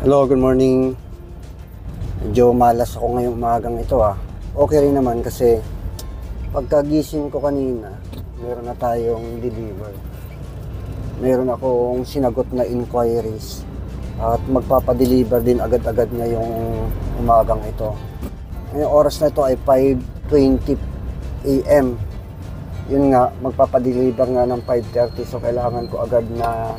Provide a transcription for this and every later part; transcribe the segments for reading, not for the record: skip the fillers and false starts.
Hello, good morning. Medyo malas ako ngayong umagang ito Okay rin naman kasi pagkagising ko kanina, meron na tayong deliver. Meron akong sinagot na inquiries at magpapadeliver din agad-agad ngayong umagang ito. Ngayong oras na ito ay 5:20 AM. Yun nga, magpapadeliver nga ng 5:30 so kailangan ko agad na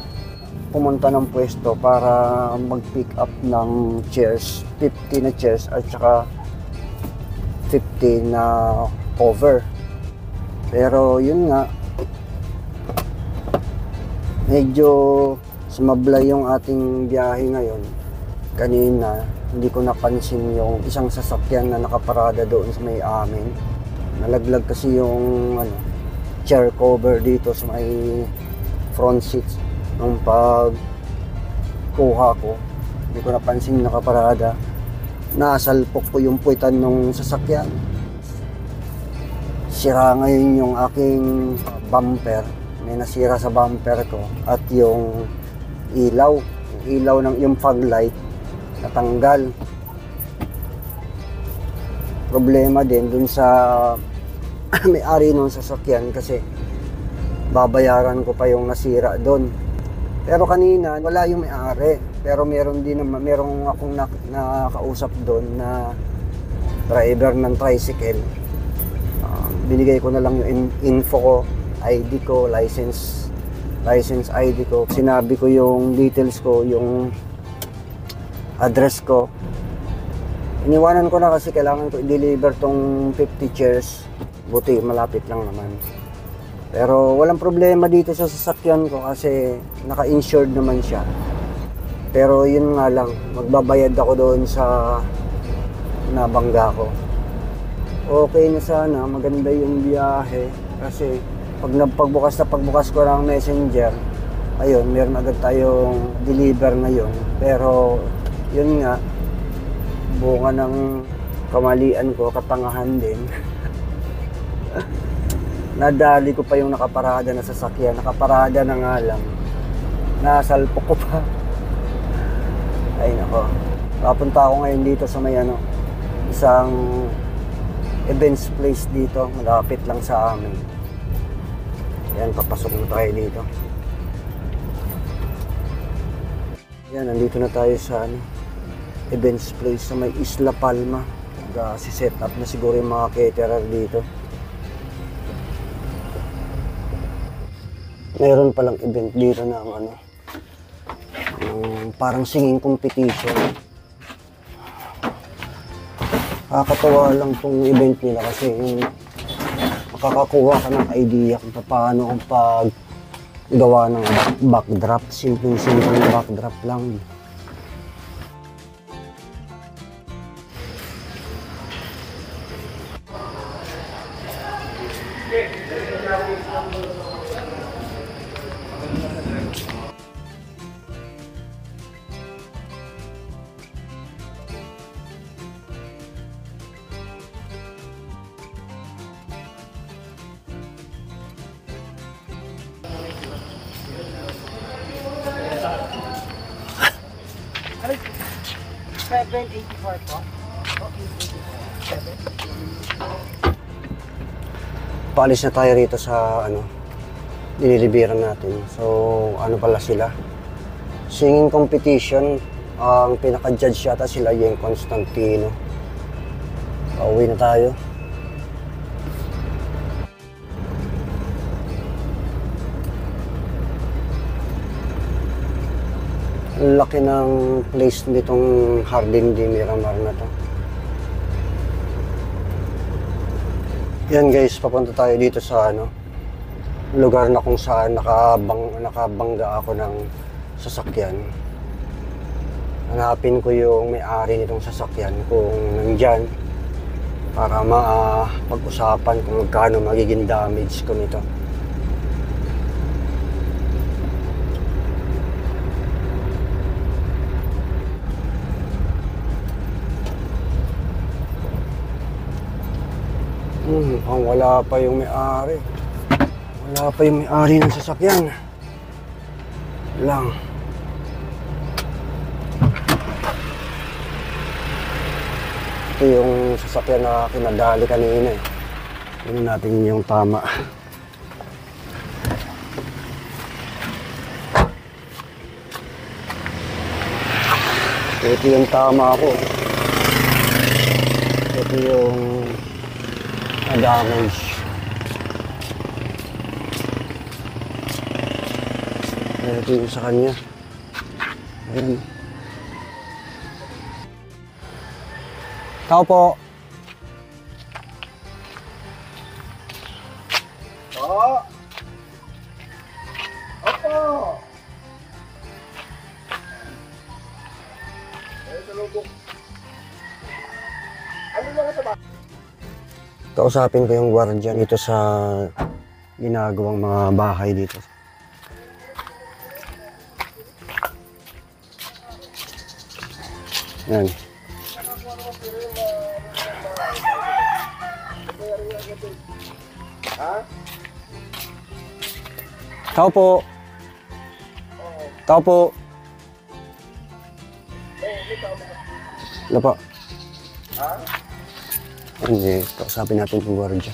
pumunta ng pwesto para mag-pick up ng chairs, 50 na chairs at saka 50 na cover. Pero yun nga, medyo sumablay yung ating biyahe ngayon. Kanina, hindi ko napansin yung isang sasakyan na nakaparada doon sa may amin. Nalaglag kasi yung chair cover dito sa may front seats. Nung pagkuha ko, hindi ko napansin nakaparada. Nasalpok ko yung puwitan ng sasakyan. Sira ngayon yung aking bumper. May nasira sa bumper ko. At yung ilaw. Yung fog light, natanggal. Problema din dun sa may-ari ng sasakyan kasi babayaran ko pa yung nasira doon. Pero kanina, wala yung may-ari. Pero meron akong nakausap doon na driver ng tricycle. Binigay ko na lang yung info ko, ID ko, license ID ko. Sinabi ko yung details ko, yung address ko. Iniwanan ko na kasi kailangan ko i-deliver tong 50 chairs. Buti, malapit lang naman. Pero walang problema dito sa sasakyan ko kasi naka-insured naman siya. Pero yun nga lang, magbabayad ako doon sa nabangga ko. Okay na sana, maganda yung biyahe. Kasi pagbukas ko ng messenger, ayun, meron agad tayong deliver ngayon. Pero yun nga, bunga ng kamalian ko, katangahan din. Nadali ko pa yung nakaparada na sasakyan. Nakaparada na nga lang. Nasalpok ko pa. Ay nako. Papunta ako ngayon dito sa may isang events place dito. Malapit lang sa amin. Ayan, papasok na tayo dito. Ayan, nandito na tayo sa events place sa may Isla Palma. Si-set up na siguro yung mga caterer dito. Meron palang event dito ng parang singing competition. Nakakatawa lang tong event nila kasi yung makakakuha ka ng idea kung paano kung paggawa ng backdrop. Simpleng backdrop lang. $7.84 po. Paalis na tayo rito sa diniliberan natin. So, pala sila? Singing competition. Ang pinaka-judge yata sila yung Constantino. Pauwi na tayo. Laki ng place nitong Hardin de Miramar na to. Yan guys, papunta tayo dito sa lugar na kung saan nakabangga ako ng sasakyan. Hanapin ko yung may-ari nitong sasakyan kung nandyan para pag-usapan kung magkano magiging damage ko nito. Wala pa yung may-ari. Wala pa yung may-ari ng sasakyan. Lang. Ito yung sasakyan na kinadali kanina eh. Tingnan natin yung tama. Ito yung tama ko. Ito yung damage. Ito yung sa kanya. Ayan. Tao po. Oo. Opo. Salubok. Ano lang ito ba? Kausapin ko yung guardian dito sa ginagawang mga bahay dito. Yan. Ha? Tao po. Tao po. Ano po? Ha? Hindi, kausapin natin yung guardia.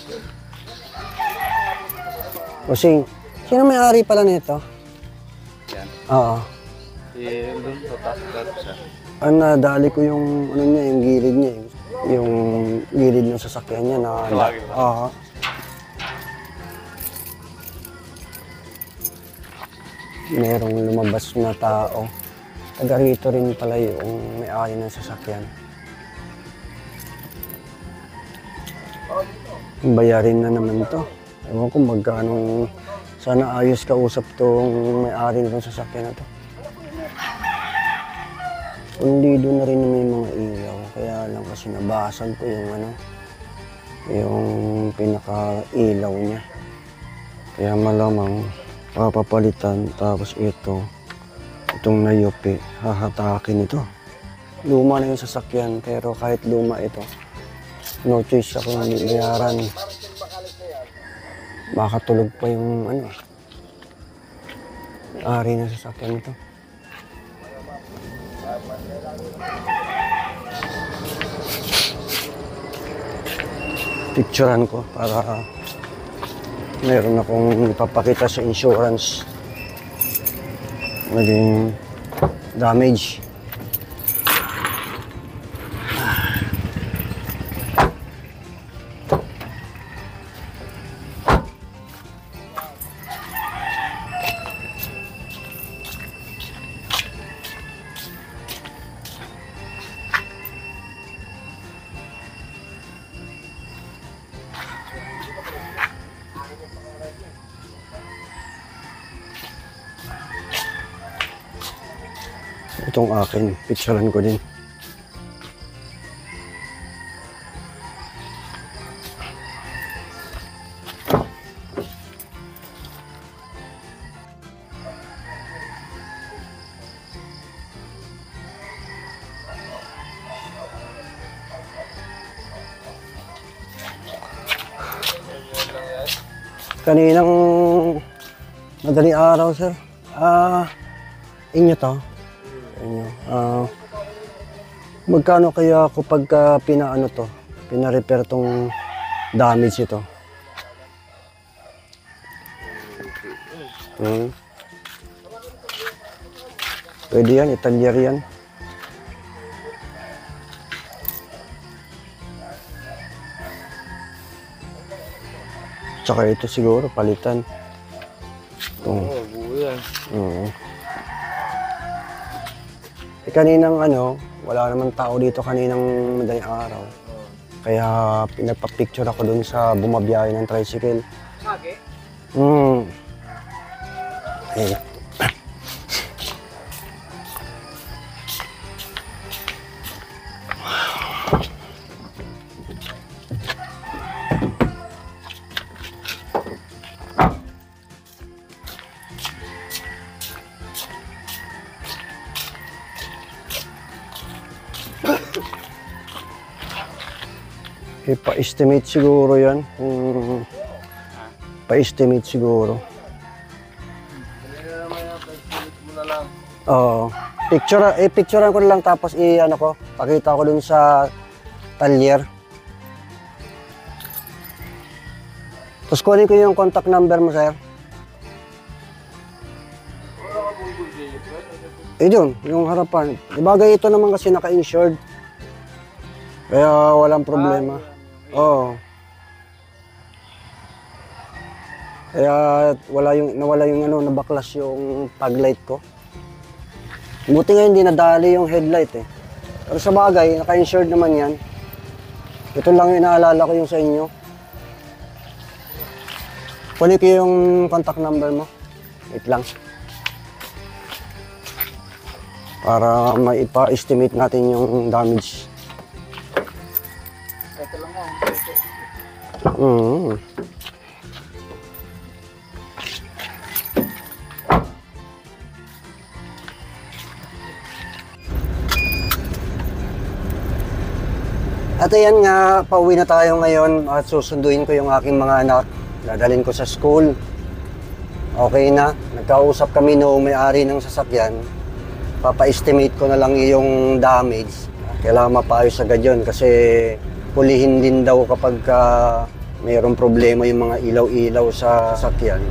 Kusing, sino may-ari pala nito? Yan. Oo. Doon sa taas siya. Nadali ko yung ano niya, yung gilid niya. Yung gilid ng sasakyan niya na... Tawagin ba? Oo. Merong lumabas na tao. Taga rito rin pala yung may-ari ng sasakyan. Bayarin na naman to. Ewan ko magkano. Sana ayos kausap tong may-ari ng sasakyan na to. Kundi doon na rin may mga ilaw. Kaya lang kasi nabasag ko yung ano, yung pinaka-ilaw niya. Kaya malamang papapalitan. Tapos itong nayupi, hahatakin ito. Luma na yung sasakyan, pero kahit luma ito, no choice ako ng bayaran. Baka tulog pa yung ano, ari ng sasakyan ito. Picturean ko para meron akong ipapakita sa insurance. Naging damage. Itong akin, picturean ko din. Kaninang madaling araw, sir. Inyo to? Inyo. Magkano kaya ako pagka pinaano to? Pina-repair tong damage ito? Pwede yan, italyer yan. Tsaka ito siguro, palitan. Oo, buo yan. Kaninang ano, wala naman tao dito kaninang madaling araw. Kaya pinagpa-picture ako dun sa bumabiyahe ng tricycle. Sage? Ayun. Pa-estimate siguro yan. Pa-estimate siguro. Oo. Picturean ko na lang tapos i-ano ko, pakita ko dun sa talyer. Tapos kunin ko yung contact number mo, sir. Yun, yung harapan. Ibagay ito naman kasi naka-insured. Kaya walang problema. Oo. Kaya nawala yung nabaklas yung taglight ko. Buti nga hindi nadali yung headlight eh. Pero sa bagay, naka-insured naman yan. Ito lang yung inaalala ko yung sa inyo. Kunin ko yung contact number mo. Wait lang. Para maipa-estimate natin yung damage. Ito lang ako. At ayan nga, pauwi na tayo ngayon at susunduin ko yung aking mga anak. Dadalhin ko sa school. Okay na, nagkausap kami noong may-ari ng sasakyan. Papa-estimate ko na lang yung damage. Kailangan mapaayos agad yun kasi pulihin din daw kapag mayroong problema yung mga ilaw-ilaw sa sasakyan.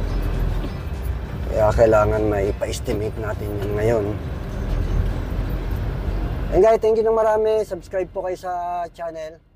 Kaya kailangan maipa-estimate natin yun ngayon. And guys, thank you ng marami. Subscribe po kayo sa channel.